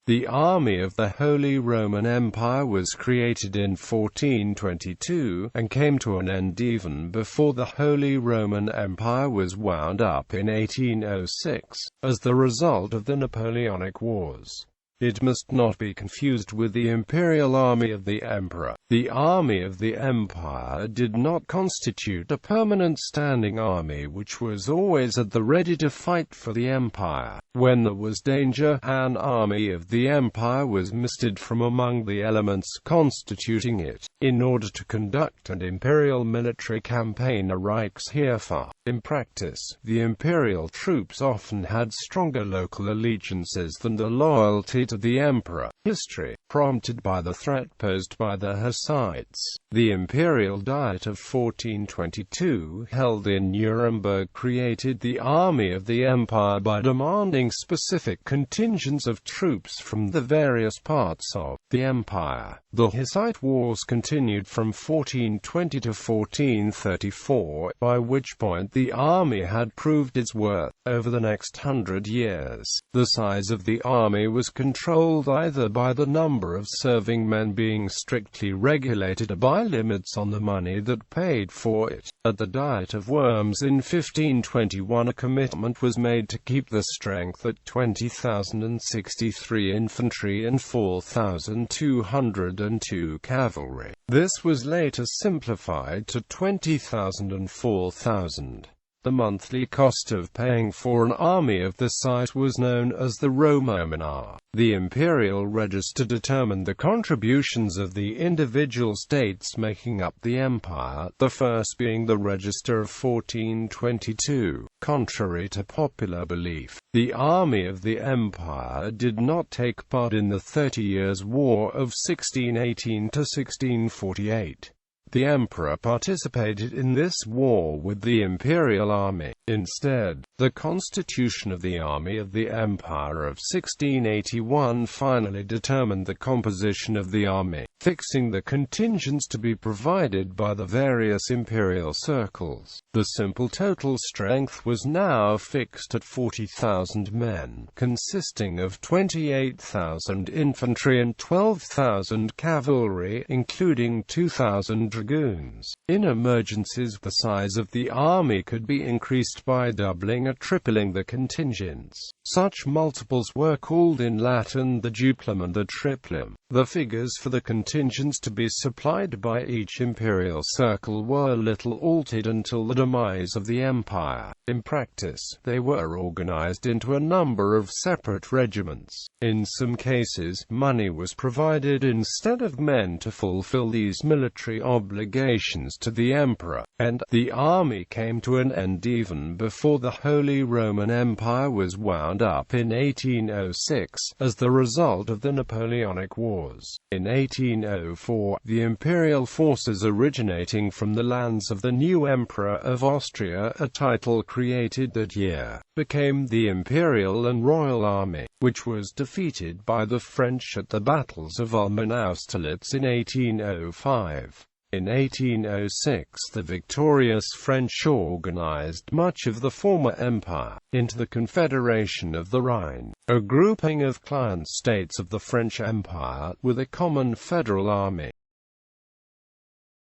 The Army of the Holy Roman Empire was created in 1422, and came to an end even before the Holy Roman Empire was wound up in 1806, as the result of the Napoleonic Wars. It must not be confused with the Imperial Army of the Emperor. The Army of the Empire did not constitute a permanent standing army which was always at the ready to fight for the Empire. When there was danger, an army of the Empire was mustered from among the elements constituting it, in order to conduct an imperial military campaign, a Reichsheerfahrt. In practice, the imperial troops often had stronger local allegiances than the loyalty to the emperor. History, prompted by the threat posed by the Hussites. The Imperial Diet of 1422, held in Nuremberg, created the Army of the Empire by demanding specific contingents of troops from the various parts of the empire. The Hussite Wars continued from 1420 to 1434, by which point the army had proved its worth. Over the next 100 years, the size of the army was controlled either by the number of serving men being strictly regulated or by limits on the money that paid for it. At the Diet of Worms in 1521, a commitment was made to keep the strength at 20,063 infantry and 4,202 cavalry. This was later simplified to 20,000 and 4,000. The monthly cost of paying for an army of this size was known as the Romaminar. The Imperial Register determined the contributions of the individual states making up the empire, the first being the Register of 1422. Contrary to popular belief, the army of the empire did not take part in the 30 Years' War of 1618 to 1648. The emperor participated in this war with the Imperial Army. Instead, the constitution of the Army of the Empire of 1681 finally determined the composition of the army, fixing the contingents to be provided by the various imperial circles. The simple total strength was now fixed at 40,000 men, consisting of 28,000 infantry and 12,000 cavalry, including 2,000 dragoons. In emergencies, the size of the army could be increased by doubling or tripling the contingents. Such multiples were called in Latin the duplum and the triplum. The figures for the contingents to be supplied by each imperial circle were little altered until the demise of the empire. In practice, they were organized into a number of separate regiments. In some cases, money was provided instead of men to fulfill these military obligations to the emperor, and the army came to an end even before the Holy Roman Empire was wound up in 1806, as the result of the Napoleonic Wars. In 1804, the imperial forces originating from the lands of the new Emperor of Austria, a title created that year, became the Imperial and Royal Army, which was defeated by the French at the battles of Ulm and Austerlitz in 1805. In 1806, the victorious French organized much of the former empire into the Confederation of the Rhine, a grouping of client states of the French Empire, with a common federal army.